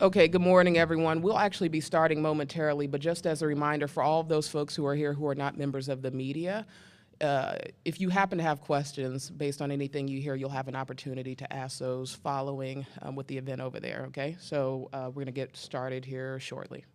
Okay, good morning, everyone. We'll actually be starting momentarily, but just as a reminder for all of those folks who are here who are not members of the media, if you happen to have questions based on anything you hear, you'll have an opportunity to ask those following with the event over there, okay? So we're going to get started here shortly.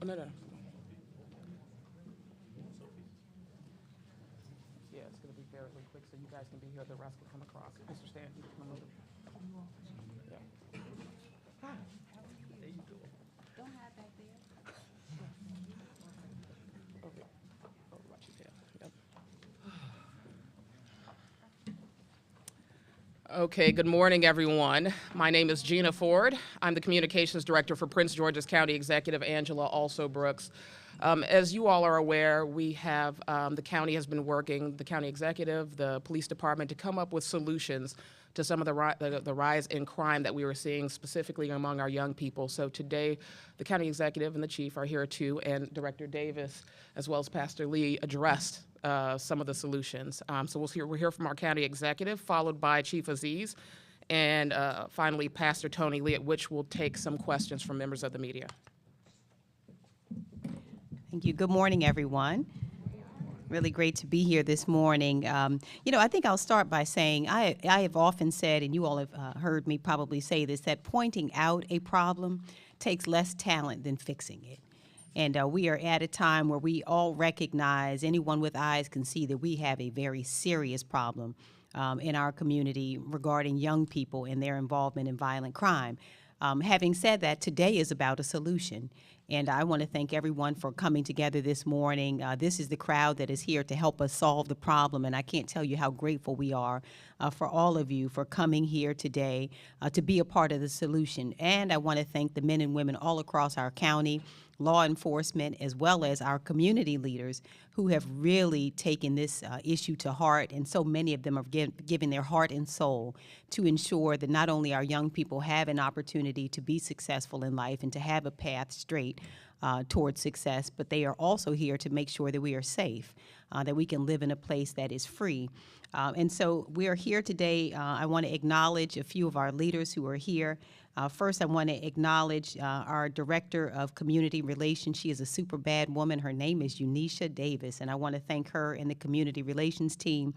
Oh, no. Yeah, it's going to be fairly quick so you guys can be here. The rest can come across. Mr. Stanton, you can come over. Yeah. Hi. How you doing? Don't hide back there. Okay. Oh, watch your tail. Yep. Okay, good morning, everyone. My name is Gina Ford. I'm the Communications Director for Prince George's County Executive Angela Alsobrooks. As you all are aware, we have, the county has been working, the county executive, the police department, to come up with solutions to some of the rise in crime that we were seeing specifically among our young people. So today, the county executive and the chief are here too, and Director Davis, as well as Pastor Lee, addressed some of the solutions. So we'll hear from our county executive, followed by Chief Aziz, and finally Pastor Tony Lee, at which we'll take some questions from members of the media. Thank you. Good morning, everyone. Really great to be here this morning. You know, I think I'll start by saying I have often said, and you all have heard me probably say this, that pointing out a problem takes less talent than fixing it. And we are at a time where we all recognize, anyone with eyes can see that we have a very serious problem in our community regarding young people and their involvement in violent crime. Having said that, today is about a solution. And I want to thank everyone for coming together this morning. This is the crowd that is here to help us solve the problem, and I can't tell you how grateful we are for all of you for coming here today to be a part of the solution. And I want to thank the men and women all across our county, law enforcement, as well as our community leaders who have really taken this issue to heart, and so many of them are giving their heart and soul to ensure that not only our young people have an opportunity to be successful in life and to have a path straight towards success, but they are also here to make sure that we are safe, that we can live in a place that is free. And so we are here today. I want to acknowledge a few of our leaders who are here. First, I want to acknowledge our Director of Community Relations. She is a super bad woman. Her name is Unisha Davis, and I want to thank her and the Community Relations team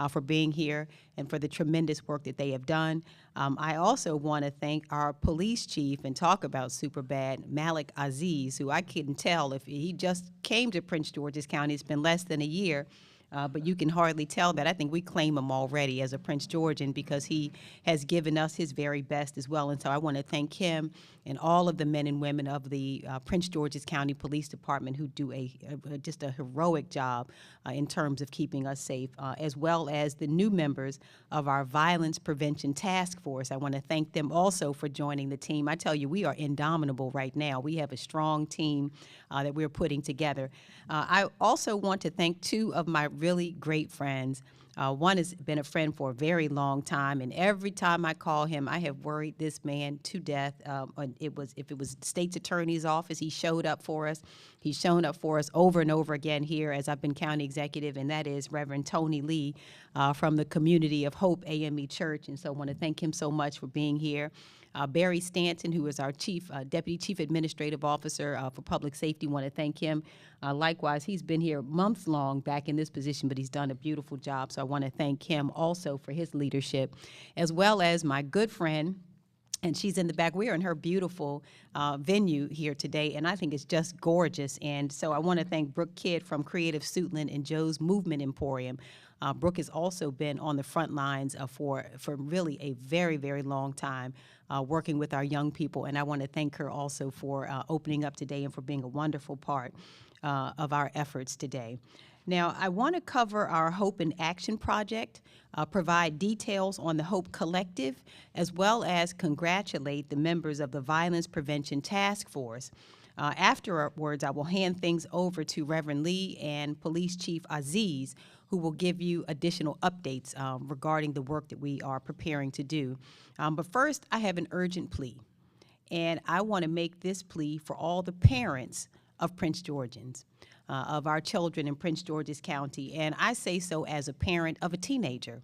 for being here and for the tremendous work that they have done. I also want to thank our police chief and talk about super bad, Malik Aziz, who I couldn't tell if he just came to Prince George's County. It's been less than a year. But you can hardly tell that. I think we claim him already as a Prince Georgian because he has given us his very best as well. And so I want to thank him and all of the men and women of the Prince George's County Police Department who do just a heroic job in terms of keeping us safe, as well as the new members of our Violence Prevention Task Force. I want to thank them also for joining the team. I tell you, we are indomitable right now. We have a strong team that we're putting together. I also want to thank two of my really great friends. One has been a friend for a very long time, and every time I call him, I have worried this man to death. If it was State's Attorney's Office, he showed up for us. He's shown up for us over and over again here as I've been county executive, and that is Reverend Tony Lee from the Community of Hope AME Church. And so I want to thank him so much for being here. Barry Stanton, who is our Deputy Chief Administrative Officer for Public Safety, want to thank him. Likewise, he's been here months long back in this position, but he's done a beautiful job. So I want to thank him also for his leadership, as well as my good friend, and she's in the back. We are in her beautiful venue here today, and I think it's just gorgeous. And so I want to thank Brooke Kidd from Creative Suitland and Joe's Movement Emporium. Brooke has also been on the front lines for really a very, very long time, working with our young people. And I want to thank her also for opening up today and for being a wonderful part of our efforts today. Now, I want to cover our Hope in Action project, provide details on the Hope Collective, as well as congratulate the members of the Violence Prevention Task Force. Afterwards, I will hand things over to Reverend Lee and Police Chief Aziz, who will give you additional updates regarding the work that we are preparing to do. But first, I have an urgent plea, and I want to make this plea for all the parents of Prince Georgians, of our children in Prince George's County, and I say so as a parent of a teenager.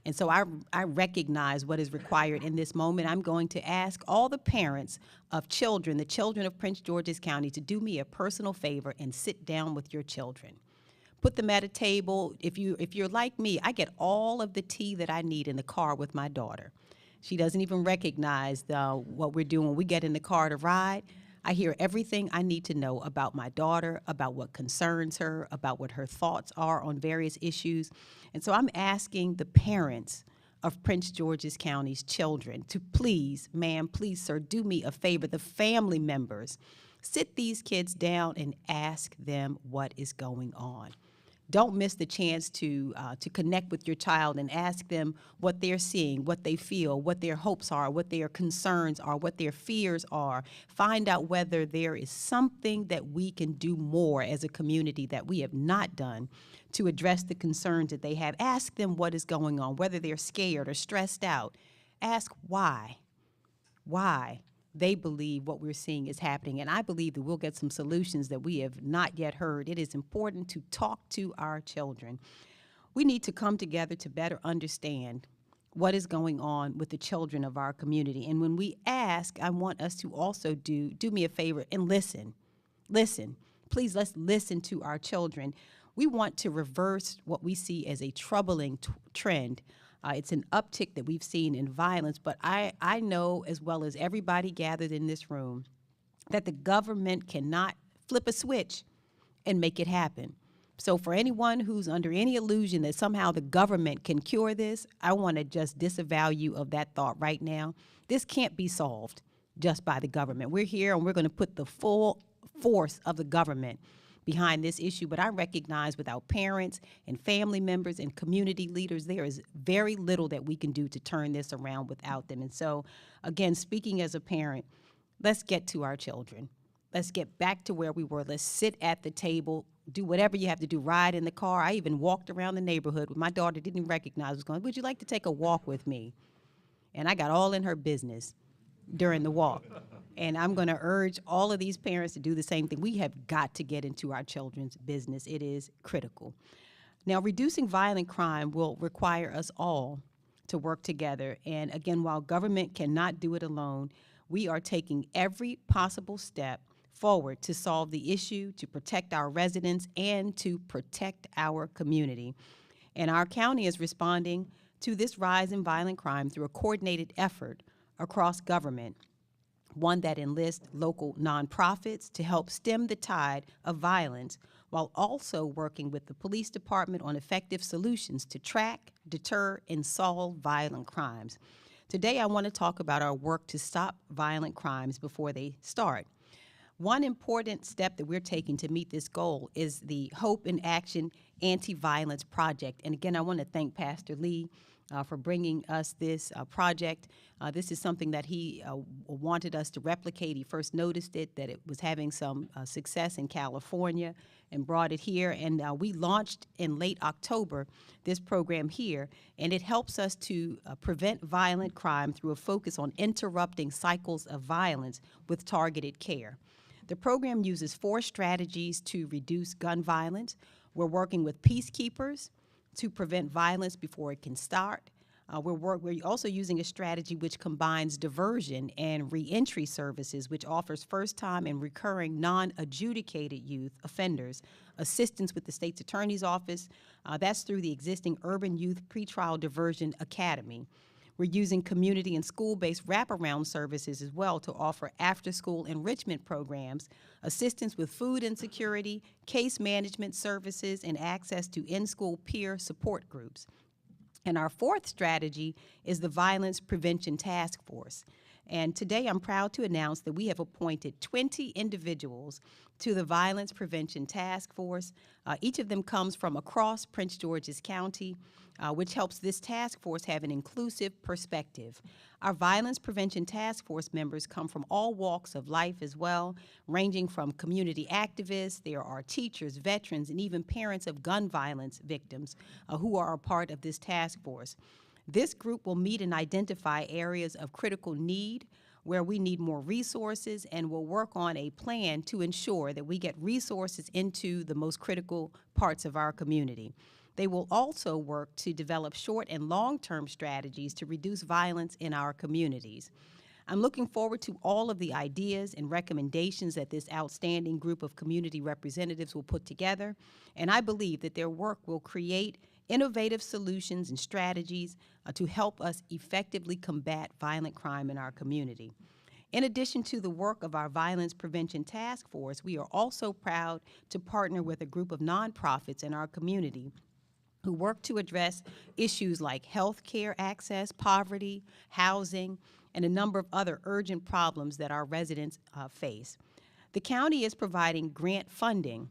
And so I recognize what is required in this moment. I'm going to ask all the parents of children, the children of Prince George's County, to do me a personal favor and sit down with your children. Put them at a table. If you're like me, I get all of the tea that I need in the car with my daughter. She doesn't even recognize what we're doing. When we get in the car to ride, I hear everything I need to know about my daughter, about what concerns her, about what her thoughts are on various issues. And so I'm asking the parents of Prince George's County's children to please, ma'am, please, sir, do me a favor, the family members, sit these kids down and ask them what is going on. Don't miss the chance to connect with your child and ask them what they're seeing, what they feel, what their hopes are, what their concerns are, what their fears are. Find out whether there is something that we can do more as a community that we have not done to address the concerns that they have. Ask them what is going on, whether they're scared or stressed out. Ask why they believe what we're seeing is happening. And I believe that we'll get some solutions that we have not yet heard. It is important to talk to our children. We need to come together to better understand what is going on with the children of our community. And when we ask, I want us to also do me a favor and listen. Listen. Please, let's listen to our children. We want to reverse what we see as a troubling trend. It's an uptick that we've seen in violence, but I know as well as everybody gathered in this room that the government cannot flip a switch and make it happen. So for anyone who's under any illusion that somehow the government can cure this, I want to just disavow you of that thought right now. This can't be solved just by the government. We're here and we're going to put the full force of the government behind this issue, but I recognize without parents and family members and community leaders, there is very little that we can do to turn this around without them. And so, again, speaking as a parent, let's get to our children. Let's get back to where we were. Let's sit at the table, do whatever you have to do, ride in the car. I even walked around the neighborhood with my daughter, didn't even recognize, was going, would you like to take a walk with me? And I got all in her business during the walk. And I'm going to urge all of these parents to do the same thing. We have got to get into our children's business. It is critical. Now, reducing violent crime will require us all to work together. And again, while government cannot do it alone, we are taking every possible step forward to solve the issue, to protect our residents, and to protect our community. And our county is responding to this rise in violent crime through a coordinated effort across government, one that enlists local nonprofits to help stem the tide of violence while also working with the police department on effective solutions to track, deter, and solve violent crimes. Today, I want to talk about our work to stop violent crimes before they start. One important step that we're taking to meet this goal is the Hope in Action Anti-Violence Project. And again, I want to thank Pastor Lee for bringing us this project. This is something that he wanted us to replicate. He first noticed that it was having some success in California and brought it here. And we launched in late October this program here, and it helps us to prevent violent crime through a focus on interrupting cycles of violence with targeted care. The program uses 4 strategies to reduce gun violence. We're working with peacekeepers to prevent violence before it can start. We're also using a strategy which combines diversion and reentry services, which offers first-time and recurring non-adjudicated youth offenders assistance with the state's attorney's office. That's through the existing Urban Youth Pretrial Diversion Academy. We're using community and school-based wraparound services as well to offer after-school enrichment programs, assistance with food insecurity, case management services, and access to in-school peer support groups. And our 4th strategy is the Violence Prevention Task Force. And today I'm proud to announce that we have appointed 20 individuals to the Violence Prevention Task Force. Each of them comes from across Prince George's County, which helps this task force have an inclusive perspective. Our Violence Prevention Task Force members come from all walks of life as well, ranging from community activists, there are teachers, veterans, and even parents of gun violence victims who are a part of this task force. This group will meet and identify areas of critical need where we need more resources, and will work on a plan to ensure that we get resources into the most critical parts of our community. They will also work to develop short and long-term strategies to reduce violence in our communities. I'm looking forward to all of the ideas and recommendations that this outstanding group of community representatives will put together, and I believe that their work will create innovative solutions and strategies to help us effectively combat violent crime in our community. In addition to the work of our Violence Prevention Task Force, we are also proud to partner with a group of nonprofits in our community who work to address issues like health care access, poverty, housing, and a number of other urgent problems that our residents face. The county is providing grant funding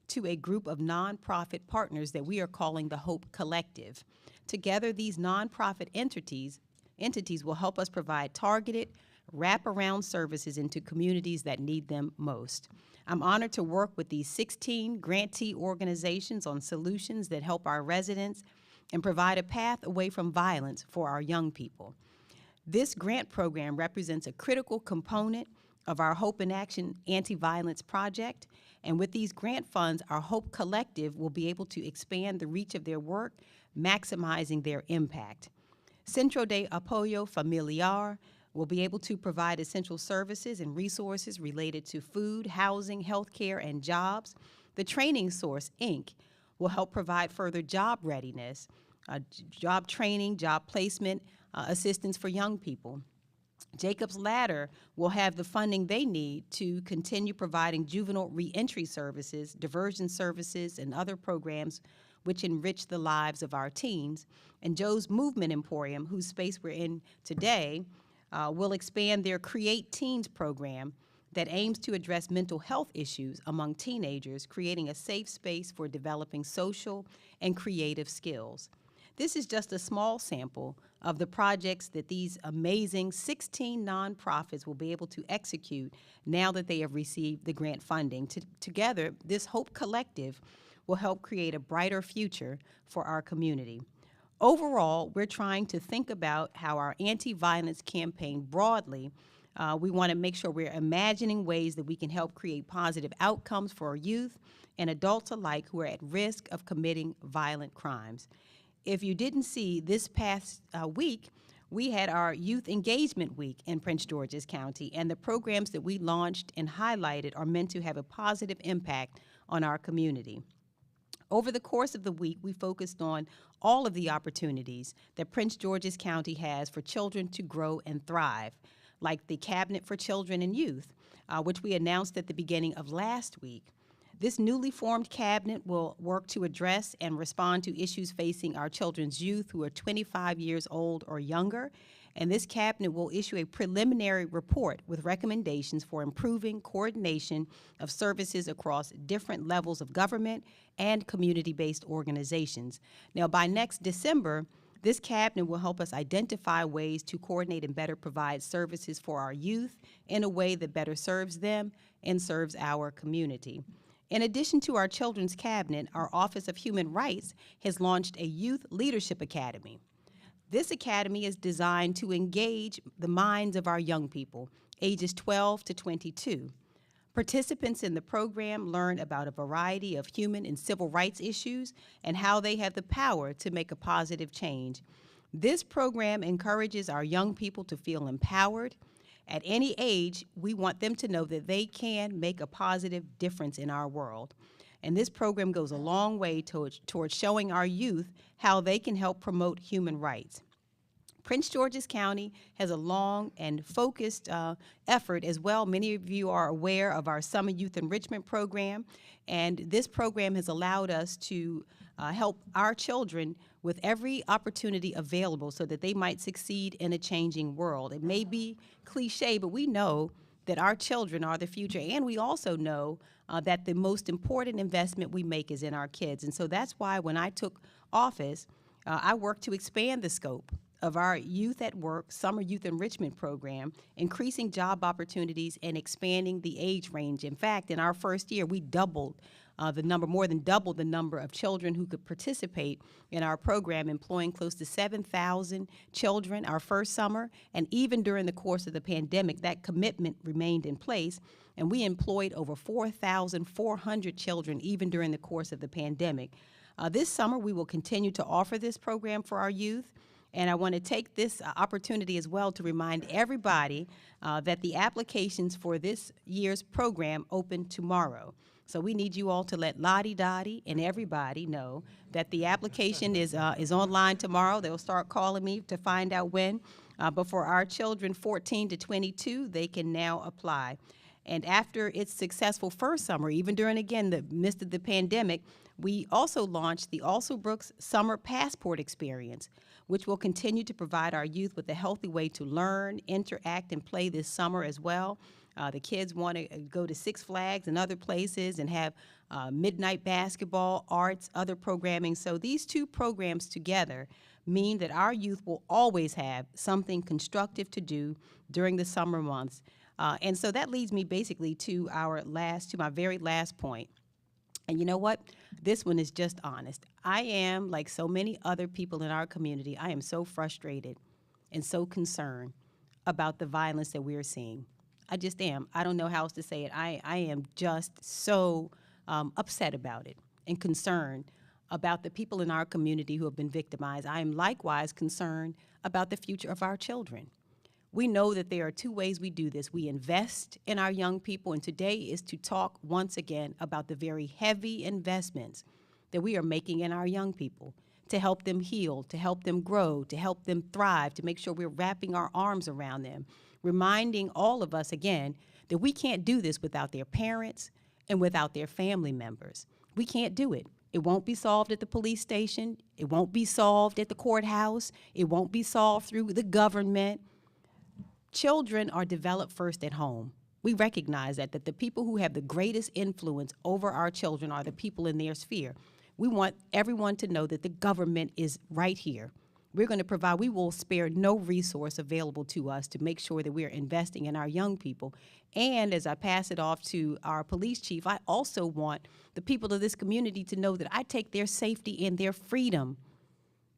to a group of nonprofit partners that we are calling the Hope Collective. Together, these nonprofit entities will help us provide targeted, wraparound services into communities that need them most. I'm honored to work with these 16 grantee organizations on solutions that help our residents and provide a path away from violence for our young people. This grant program represents a critical component of our Hope in Action anti-violence project, and with these grant funds, our Hope Collective will be able to expand the reach of their work, maximizing their impact. Centro de Apoyo Familiar will be able to provide essential services and resources related to food, housing, healthcare, and jobs. The Training Source, Inc. will help provide further job readiness, job training, job placement, assistance for young people. Jacob's Ladder will have the funding they need to continue providing juvenile reentry services, diversion services, and other programs which enrich the lives of our teens. And Joe's Movement Emporium, whose space we're in today, will expand their Create Teens program that aims to address mental health issues among teenagers, creating a safe space for developing social and creative skills. This is just a small sample of the projects that these amazing 16 nonprofits will be able to execute now that they have received the grant funding. Together, this Hope Collective will help create a brighter future for our community. Overall, we're trying to think about how our anti-violence campaign broadly, we want to make sure we're imagining ways that we can help create positive outcomes for our youth and adults alike who are at risk of committing violent crimes. If you didn't see, this past week, we had our Youth Engagement Week in Prince George's County, and the programs that we launched and highlighted are meant to have a positive impact on our community. Over the course of the week, we focused on all of the opportunities that Prince George's County has for children to grow and thrive, like the Cabinet for Children and Youth, which we announced at the beginning of last week. This newly formed cabinet will work to address and respond to issues facing our children's youth who are 25 years old or younger, and this cabinet will issue a preliminary report with recommendations for improving coordination of services across different levels of government and community-based organizations. Now, by next December, this cabinet will help us identify ways to coordinate and better provide services for our youth in a way that better serves them and serves our community. In addition to our Children's Cabinet, our Office of Human Rights has launched a Youth Leadership Academy. This academy is designed to engage the minds of our young people, ages 12 to 22. Participants in the program learn about a variety of human and civil rights issues and how they have the power to make a positive change. This program encourages our young people to feel empowered. At any age, we want them to know that they can make a positive difference in our world. And this program goes a long way towards showing our youth how they can help promote human rights. Prince George's County has a long and focused effort as well. Many of you are aware of our Summer Youth Enrichment Program, and this program has allowed us to help our children with every opportunity available so that they might succeed in a changing world. It may be cliche, but we know that our children are the future, and we also know that the most important investment we make is in our kids. And so that's why when I took office, I worked to expand the scope of our Youth at Work Summer Youth Enrichment Program, increasing job opportunities and expanding the age range. In fact, in our first year, we doubled more than doubled the number of children who could participate in our program, employing close to 7,000 children our first summer. And even during the course of the pandemic, that commitment remained in place. And we employed over 4,400 children even during the course of the pandemic. This summer, we will continue to offer this program for our youth. And I want to take this opportunity as well to remind everybody that the applications for this year's program open tomorrow. So we need you all to let Lottie Dottie and everybody know that the application is online tomorrow. They'll start calling me to find out when. But for our children 14 to 22, they can now apply. And after its successful first summer, even during, again, the midst of the pandemic, we also launched the Alsobrooks Summer Passport Experience, which will continue to provide our youth with a healthy way to learn, interact, and play this summer as well. The kids want to go to Six Flags and other places and have midnight basketball, arts, other programming. So these two programs together mean that our youth will always have something constructive to do during the summer months. And so that leads me basically to my very last point. And you know what? This one is just honest. I am, like so many other people in our community, I am so frustrated and so concerned about the violence that we're seeing. I just am. I don't know how else to say it. I am just so upset about it and concerned about the people in our community who have been victimized. I am likewise concerned about the future of our children. We know that there are two ways we do this. We invest in our young people, and today is to talk once again about the very heavy investments that we are making in our young people to help them heal, to help them grow, to help them thrive, to make sure we're wrapping our arms around them, reminding all of us again that we can't do this without their parents and without their family members. We can't do it. It won't be solved at the police station. It won't be solved at the courthouse. It won't be solved through the government. Children are developed first at home. We recognize that the people who have the greatest influence over our children are the people in their sphere. We want everyone to know that the government is right here. We're going to provide, we will spare no resource available to us to make sure that we are investing in our young people. And as I pass it off to our police chief, I also want the people of this community to know that I take their safety and their freedom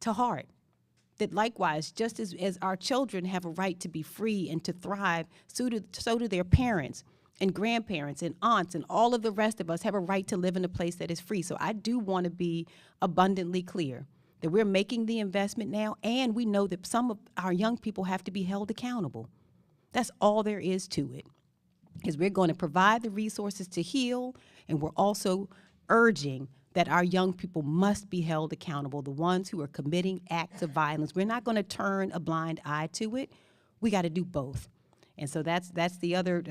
to heart. That likewise, just as our children have a right to be free and to thrive, so do their parents and grandparents and aunts and all of the rest of us have a right to live in a place that is free. So I do want to be abundantly clear that we're making the investment now, and we know that some of our young people have to be held accountable. That's all there is to it, is we're going to provide the resources to heal, and we're also urging that our young people must be held accountable, the ones who are committing acts of violence. We're not going to turn a blind eye to it. We got to do both. And so that's the other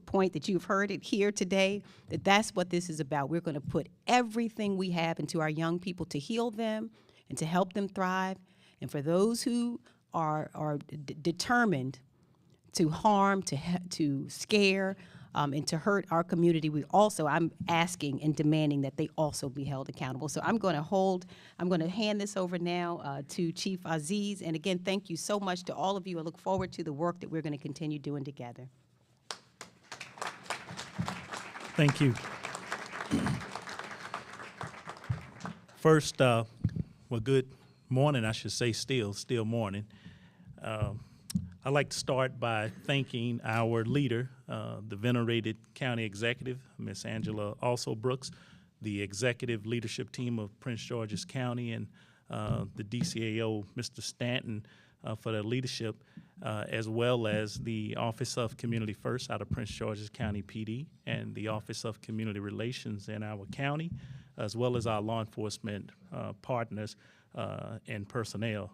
point that you've heard it here today, that's what this is about. We're going to put everything we have into our young people to heal them and to help them thrive. And for those who are determined to harm, to scare, and to hurt our community, I'm asking and demanding that they also be held accountable. So I'm going to hand this over now to Chief Aziz. And again, thank you so much to all of you. I look forward to the work that we're going to continue doing together. Thank you. First, well, good morning, I should say, still morning. I'd like to start by thanking our leader, the venerated county executive, Ms. Angela Alsobrooks, the executive leadership team of Prince George's County, and the DCAO, Mr. Stanton, for their leadership, as well as the Office of Community First out of Prince George's County PD, and the Office of Community Relations in our county, as well as our law enforcement partners and personnel.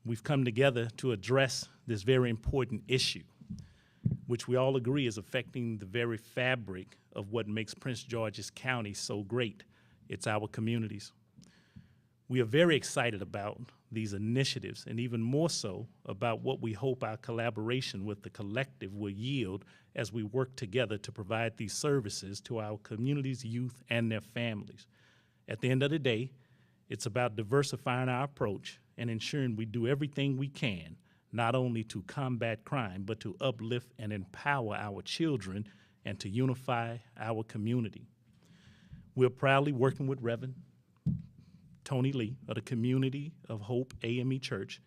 We've come together to address this very important issue, which we all agree is affecting the very fabric of what makes Prince George's County so great. It's our communities. We are very excited about these initiatives, and even more so about what we hope our collaboration with the collective will yield as we work together to provide these services to our communities, youth, and their families. At the end of the day, it's about diversifying our approach and ensuring we do everything we can, not only to combat crime, but to uplift and empower our children and to unify our community. We're proudly working with Reverend Tony Lee of the Community of Hope AME Church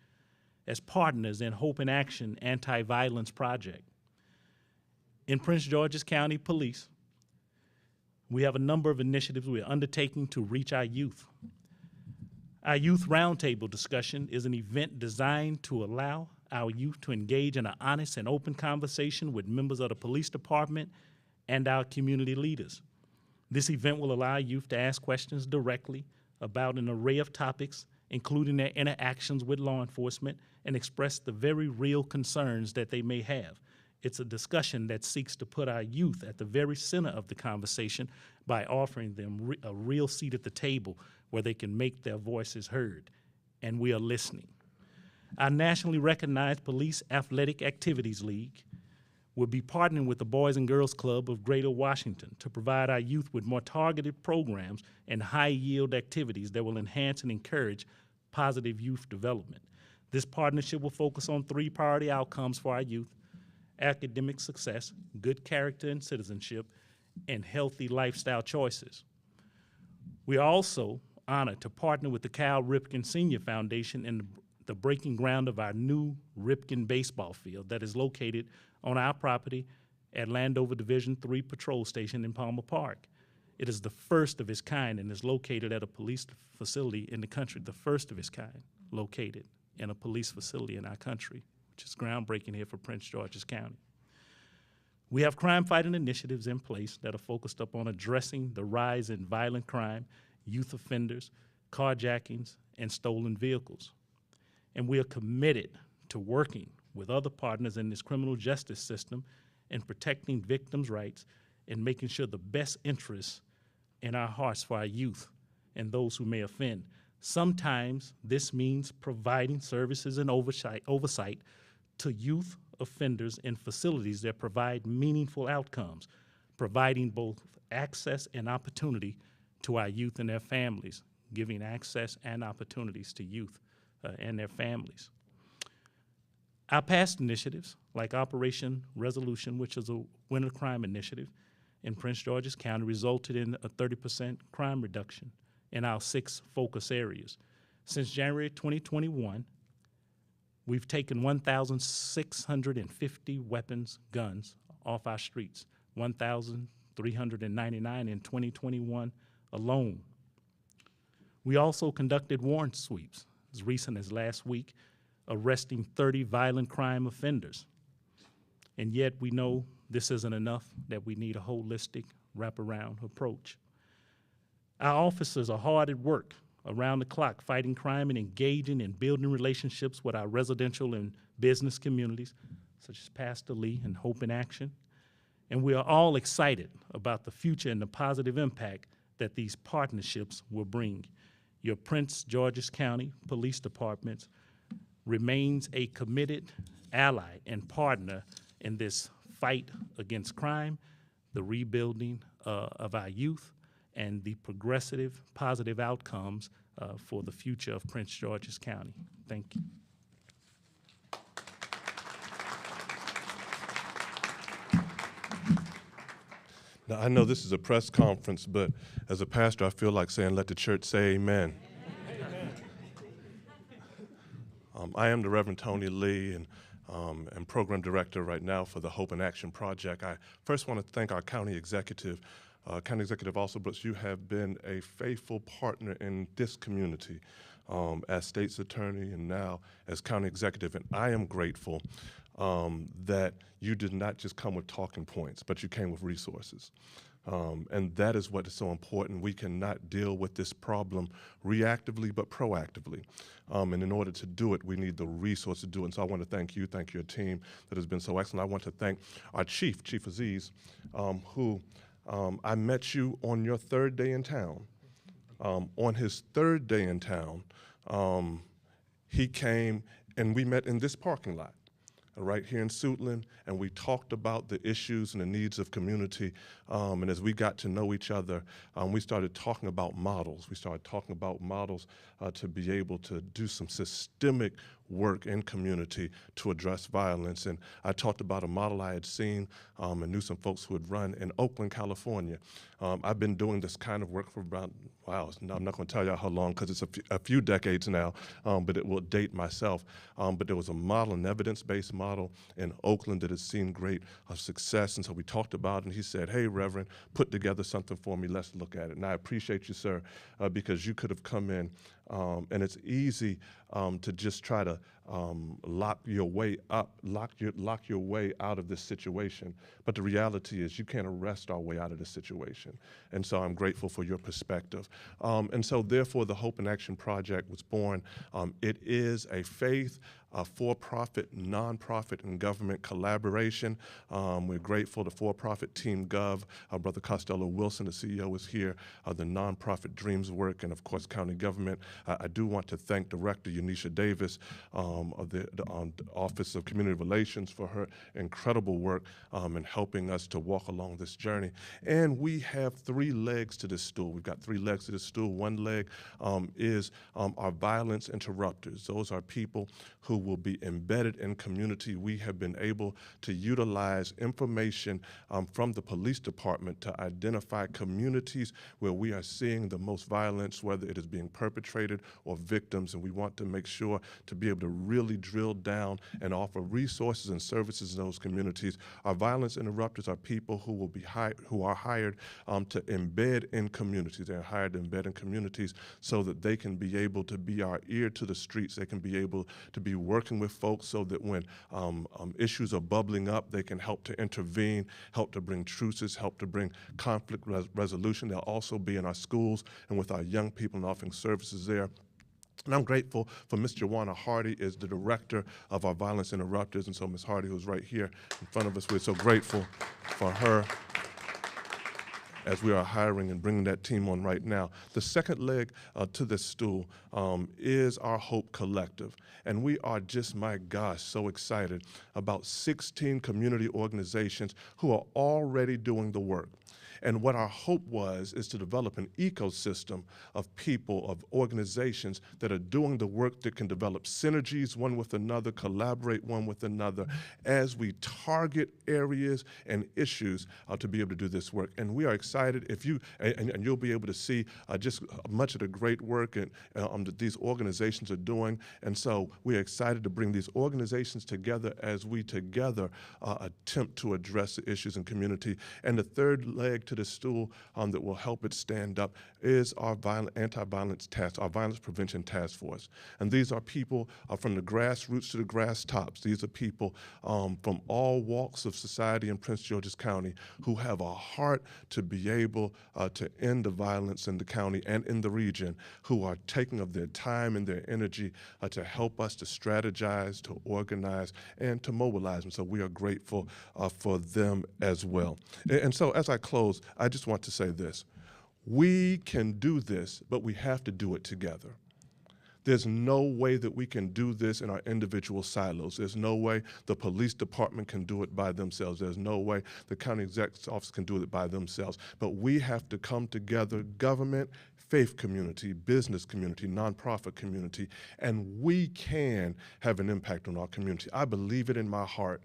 as partners in Hope in Action Anti-Violence Project. In Prince George's County Police, we have a number of initiatives we're undertaking to reach our youth. Our Youth Roundtable discussion is an event designed to allow our youth to engage in an honest and open conversation with members of the police department and our community leaders. This event will allow youth to ask questions directly about an array of topics including their interactions with law enforcement, and express the very real concerns that they may have. It's a discussion that seeks to put our youth at the very center of the conversation by offering them a real seat at the table where they can make their voices heard, and we are listening. Our nationally recognized Police Athletic Activities League will be partnering with the Boys and Girls Club of Greater Washington to provide our youth with more targeted programs and high-yield activities that will enhance and encourage positive youth development. This partnership will focus on 3 priority outcomes for our youth: academic success, good character and citizenship, and healthy lifestyle choices. We are also honored to partner with the Cal Ripken Senior Foundation in the breaking ground of our new Ripken baseball field that is located on our property at Landover Division III Patrol Station in Palmer Park. It is the first of its kind and is located at a police facility in the country, the first of its kind located in a police facility in our country, which is groundbreaking here for Prince George's County. We have crime-fighting initiatives in place that are focused upon addressing the rise in violent crime, youth offenders, carjackings, and stolen vehicles. And we are committed to working with other partners in this criminal justice system and protecting victims' rights and making sure the best interests in our hearts for our youth and those who may offend. Sometimes this means providing services and oversight to youth offenders in facilities that provide meaningful outcomes, providing both access and opportunity to our youth and their families, giving access and opportunities to youth and their families. Our past initiatives, like Operation Resolution, which is a winter crime initiative in Prince George's County, resulted in a 30% crime reduction in our 6 focus areas. Since January 2021, we've taken 1,650 guns off our streets, 1,399 in 2021 alone. We also conducted warrant sweeps as recent as last week, arresting 30 violent crime offenders. And yet we know this isn't enough, that we need a holistic, wraparound approach. Our officers are hard at work around the clock fighting crime and engaging in building relationships with our residential and business communities, such as Pastor Lee and Hope in Action. And we are all excited about the future and the positive impact that these partnerships will bring. Your Prince George's County Police Department remains a committed ally and partner in this fight against crime, the rebuilding of our youth, and the progressive, positive outcomes for the future of Prince George's County. Thank you. Now, I know this is a press conference, but as a pastor, I feel like saying, let the church say amen. I am the Reverend Tony Lee, and program director right now for the Hope in Action Project. I first want to thank our county executive, Alsobrooks. You have been a faithful partner in this community as state's attorney and now as county executive, and I am grateful that you did not just come with talking points, but you came with resources. And that is what is so important. We cannot deal with this problem reactively, but proactively. And in order to do it, we need the resources to do it. And so I want to thank you, thank your team that has been so excellent. I want to thank our Chief Aziz, who I met you on your 3rd day in town. On his 3rd day in town, he came and we met in this parking lot right here in Suitland, and we talked about the issues and the needs of community. And as we got to know each other, we started talking about models. We started talking about models to be able to do some systemic work in community to address violence. And I talked about a model I had seen and knew some folks who had run in Oakland, California. I've been doing this kind of work for about, wow, I'm not going to tell you how long because it's a few decades now, but it will date myself. But there was a model, an evidence-based model in Oakland that has seen great success. And so we talked about it, and he said, hey, Reverend, put together something for me. Let's look at it. And I appreciate you, sir, because you could have come in, and it's easy to just try to lock your way out of this situation. But the reality is you can't arrest our way out of this situation. And so I'm grateful for your perspective. And so therefore the Hope in Action Project was born. It is a faith, for-profit, nonprofit, and government collaboration. We're grateful to for-profit Team Gov. Brother Costello Wilson, the CEO, is here. The nonprofit Dreams Work, and of course county government. I do want to thank Director Unisha Davis of the Office of Community Relations for her incredible work in helping us to walk along this journey. And we have 3 legs to this stool. We've got 3 legs to this stool. One leg is our violence interrupters. Those are people who will be embedded in community. We have been able to utilize information from the police department to identify communities where we are seeing the most violence, whether it is being perpetrated or victims, and we want to make sure to be able to really drill down and offer resources and services in those communities. Our violence interrupters are people who will be who are hired to embed in communities. They're hired to embed in communities so that they can be able to be our ear to the streets. They can be able to be working with folks so that when issues are bubbling up, they can help to intervene, help to bring truces, help to bring conflict resolution. They'll also be in our schools and with our young people and offering services there. And I'm grateful for Ms. Joanna Hardy is the director of our violence interrupters. And so Ms. Hardy, who's right here in front of us, we're so grateful for her as we are hiring and bringing that team on right now. The second leg to this stool is our Hope Collective. And we are just, my gosh, so excited about 16 community organizations who are already doing the work. And what our hope is to develop an ecosystem of people, of organizations that are doing the work that can develop synergies one with another, collaborate one with another as we target areas and issues to be able to do this work. And we are excited if you, and you'll be able to see just much of the great work that these organizations are doing. And so we're excited to bring these organizations together as we together attempt to address the issues in community. And the third leg to the stool that will help it stand up is our anti-violence task, our violence prevention task force. And these are people from the grassroots to the grass tops. These are people from all walks of society in Prince George's County who have a heart to be able to end the violence in the county and in the region, who are taking of their time and their energy to help us to strategize, to organize, and to mobilize. And so we are grateful for them as well. And so as I close, I just want to say this. We can do this, but we have to do it together. There's no way that we can do this in our individual silos. There's no way the police department can do it by themselves. There's no way the county executive's office can do it by themselves. But we have to come together, government, faith community, business community, nonprofit community, and we can have an impact on our community. I believe it in my heart.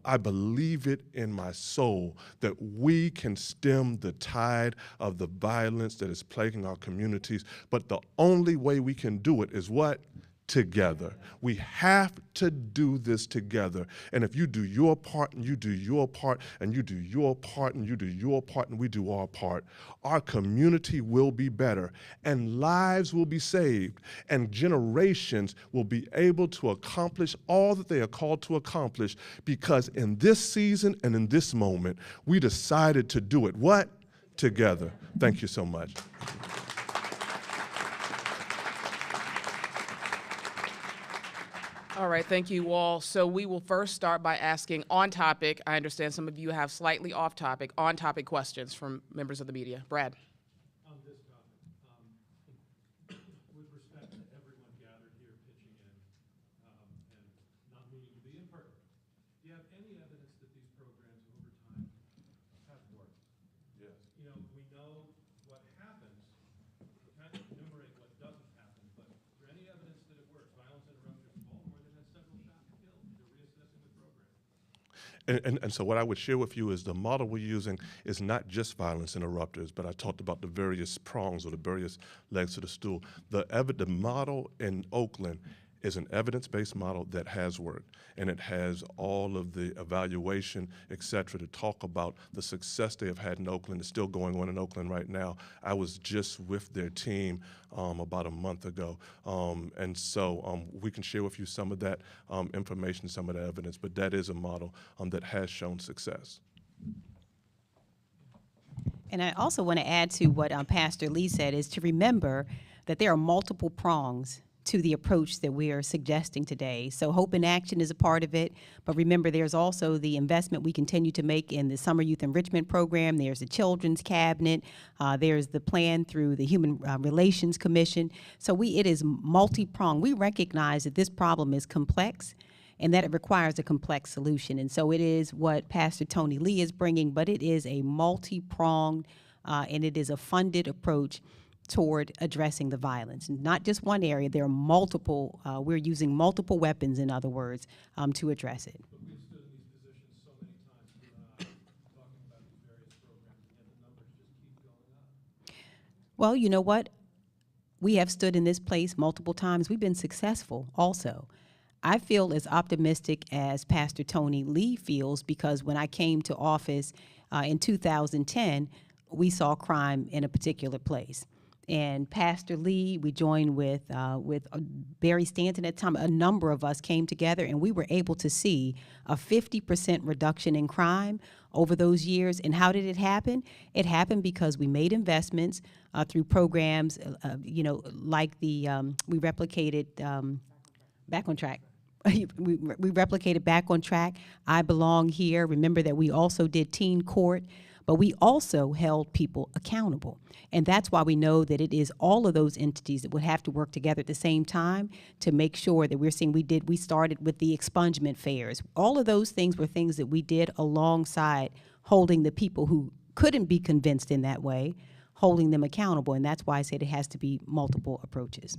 I believe it in my soul that we can stem the tide of the violence that is plaguing our communities. But the only way we can do it is what? Together. We have to do this together. And if you do your part and you do your part and you do your part and you do your part and we do our part, our community will be better and lives will be saved and generations will be able to accomplish all that they are called to accomplish because in this season and in this moment, we decided to do it. What? Together. Thank you so much. All right, thank you all. So we will first start by asking on topic. I understand some of you have slightly off topic, on topic questions from members of the media. Brad. On this topic, with respect to everyone gathered here pitching in and not meaning to be imperfect, do you have any evidence that these programs over time have worked? Yes. You know, we know what happens. We kind of enumerate what doesn't happen, but is there any evidence that it works? Violence interrupters in Baltimore, they've had several shot and killed. They're reassessing the program. And so what I would share with you is the model we're using is not just violence interrupters, but I talked about the various prongs or the various legs to the stool. The model in Oakland is an evidence-based model that has worked, and it has all of the evaluation, et cetera, to talk about the success they have had in Oakland. It's still going on in Oakland right now. I was just with their team about a month ago, and so we can share with you some of that information, some of the evidence, but that is a model that has shown success. And I also want to add to what Pastor Lee said is to remember that there are multiple prongs to the approach that we are suggesting today. So Hope in Action is a part of it, but remember there's also the investment we continue to make in the Summer Youth Enrichment Program. There's the Children's Cabinet. There's the plan through the Human Relations Commission. So it is multi-pronged. We recognize that this problem is complex and that it requires a complex solution. And so it is what Pastor Tony Lee is bringing, but it is a multi-pronged and it is a funded approach toward addressing the violence. Not just one area, there are multiple, we're using multiple weapons, in other words, to address it. But we've stood in these positions so many times, talking about these various programs, and yet the numbers just keep going up. Well, you know what? We have stood in this place multiple times. We've been successful also. I feel as optimistic as Pastor Tony Lee feels because when I came to office in 2010, we saw crime in a particular place. And Pastor Lee, we joined with Barry Stanton at the time. A number of us came together, and we were able to see a 50% reduction in crime over those years. And how did it happen? It happened because we made investments through programs, like the we replicated Back on Track. we replicated Back on Track. I Belong Here. Remember that we also did teen court. But we also held people accountable. And that's why we know that it is all of those entities that would have to work together at the same time to make sure that we're seeing we started with the expungement fairs. All of those things were things that we did alongside holding the people who couldn't be convinced in that way, holding them accountable. And that's why I said it has to be multiple approaches.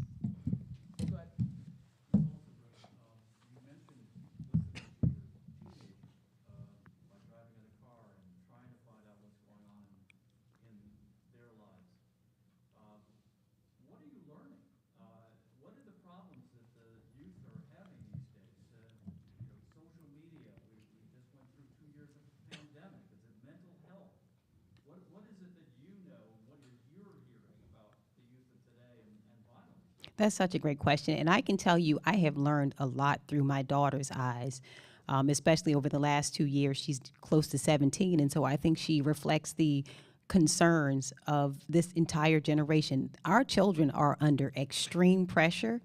That's such a great question. And I can tell you I have learned a lot through my daughter's eyes, especially over the last 2 years. She's close to 17, and so I think she reflects the concerns of this entire generation. Our children are under extreme pressure,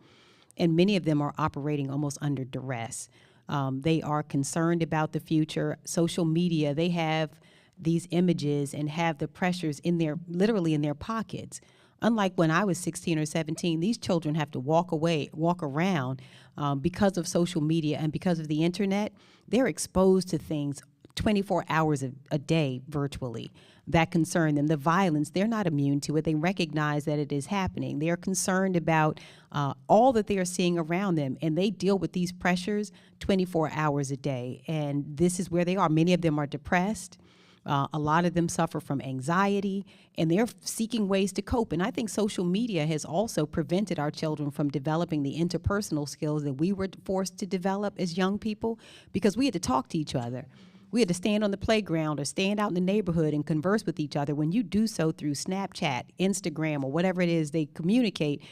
and many of them are operating almost under duress. They are concerned about the future. Social media, they have these images and have the pressures literally in their pockets. Unlike when I was 16 or 17, these children have to walk around because of social media and because of the internet. They're exposed to things 24 hours a day virtually that concern them. The violence, they're not immune to it. They recognize that it is happening. They're concerned about all that they are seeing around them, and they deal with these pressures 24 hours a day. And this is where they are. Many of them are depressed. A lot of them suffer from anxiety, and they're seeking ways to cope. And I think social media has also prevented our children from developing the interpersonal skills that we were forced to develop as young people because we had to talk to each other. We had to stand on the playground or stand out in the neighborhood and converse with each other. When you do so through Snapchat, Instagram, or whatever it is they communicate,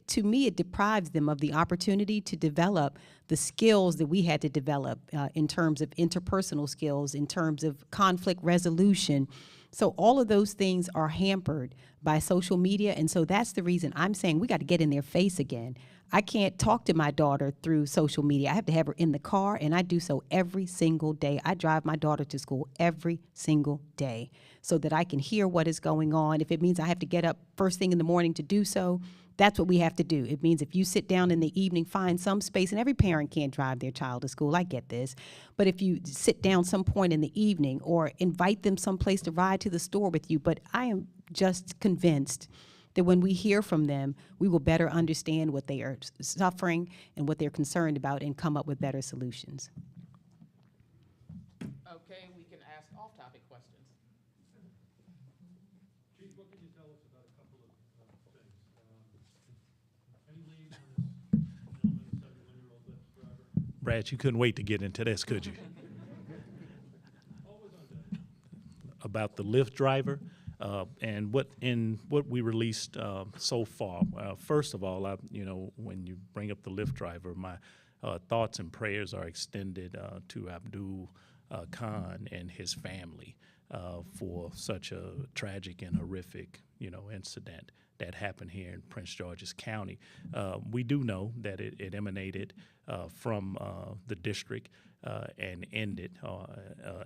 to me, it deprives them of the opportunity to develop the skills that we had to develop in terms of interpersonal skills, in terms of conflict resolution. So all of those things are hampered by social media, and so that's the reason I'm saying we got to get in their face again. I can't talk to my daughter through social media. I have to have her in the car, and I do so every single day. I drive my daughter to school every single day so that I can hear what is going on. If it means I have to get up first thing in the morning to do so, that's what we have to do. It means if you sit down in the evening, find some space, and every parent can't drive their child to school, I get this, but if you sit down some point in the evening or invite them someplace to ride to the store with you, but I am just convinced that when we hear from them, we will better understand what they are suffering and what they're concerned about and come up with better solutions. Okay, we can ask off-topic questions. Chief, what can you tell us about a couple of things? Any lead on this gentleman's Pratt, you couldn't wait to get into this, could you? About the Lyft driver and what we released so far. First of all, when you bring up the Lyft driver, my thoughts and prayers are extended to Abdul Khan and his family for such a tragic and horrific, incident that happened here in Prince George's County. We do know that it emanated from the district and ended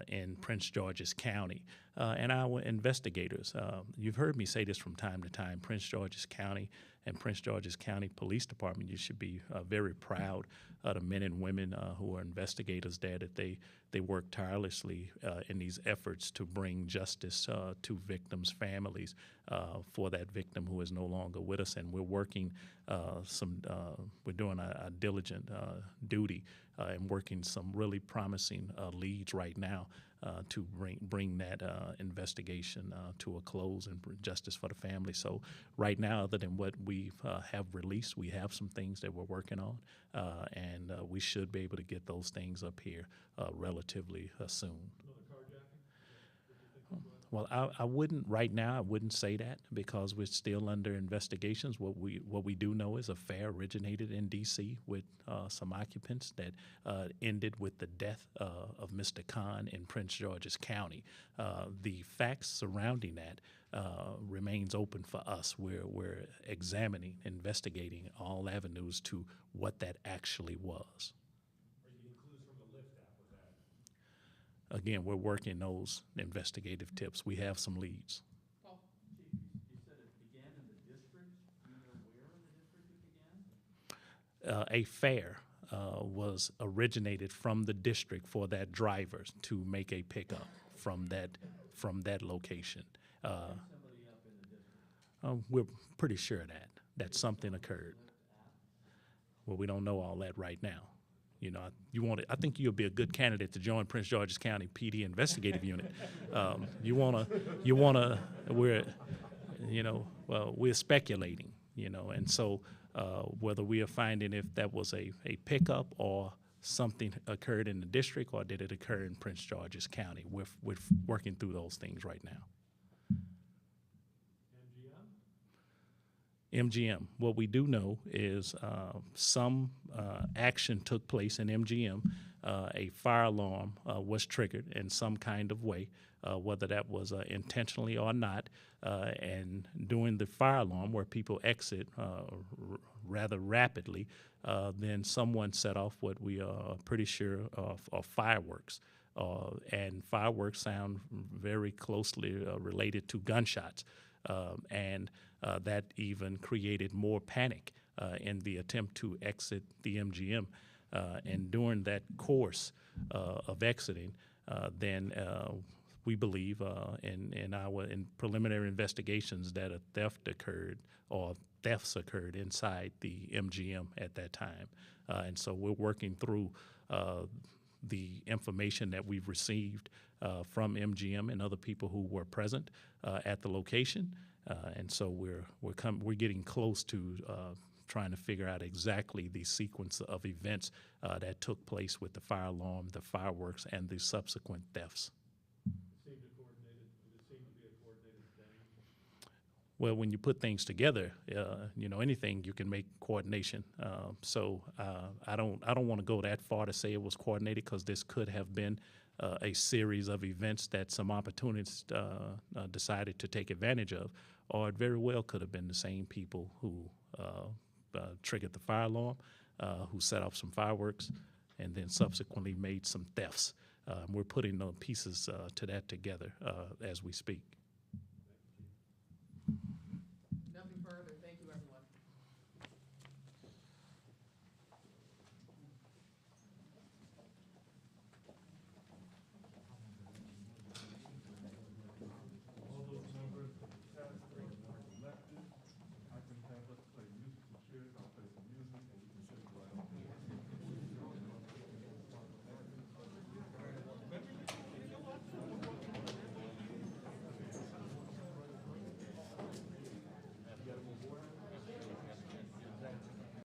in Prince George's County. And our investigators, you've heard me say this from time to time, Prince George's County and Prince George's County Police Department, you should be very proud of the men and women who are investigators there, that they work tirelessly in these efforts to bring justice to victims' families for that victim who is no longer with us. And we're working we're doing a diligent duty and working some really promising leads right now to bring that investigation to a close and bring justice for the family. So right now, other than what we have released, we have some things that we're working on, and we should be able to get those things up here relatively soon. Well, I wouldn't right now. I wouldn't say that because we're still under investigations. What we do know is a fare originated in D.C. with some occupants that ended with the death of Mr. Khan in Prince George's County. The facts surrounding that remains open for us. We're examining, investigating all avenues to what that actually was. Again, we're working those investigative tips. We have some leads. You said it began in the district. Do you know where in the district it began? A fare was originated from the district for that driver to make a pickup from that location. Somebody up in the district. We're pretty sure that something occurred. Well, we don't know all that right now. I think you'll be a good candidate to join Prince George's County PD Investigative Unit. We're speculating, and so whether we are finding if that was a pickup or something occurred in the district or did it occur in Prince George's County, we're working through those things right now. MGM. What we do know is some action took place in MGM. A fire alarm was triggered in some kind of way, whether that was intentionally or not. And during the fire alarm, where people exit rather rapidly, then someone set off what we are pretty sure are fireworks. And fireworks sound very closely related to gunshots. And that even created more panic in the attempt to exit the MGM. And during that course of exiting, then we believe in preliminary investigations that a theft occurred or thefts occurred inside the MGM at that time. And so we're working through the information that we've received from MGM and other people who were present at the location. And so we're getting close to trying to figure out exactly the sequence of events that took place with the fire alarm, the fireworks, and the subsequent thefts. Would it seem to be a coordinated thing? Well, when you put things together, anything you can make coordination. So I don't want to go that far to say it was coordinated because this could have been a series of events that some opportunists decided to take advantage of, or it very well could have been the same people who triggered the fire alarm, who set off some fireworks, and then subsequently made some thefts. We're putting the pieces to that together as we speak. Nothing further. Thank you, everyone.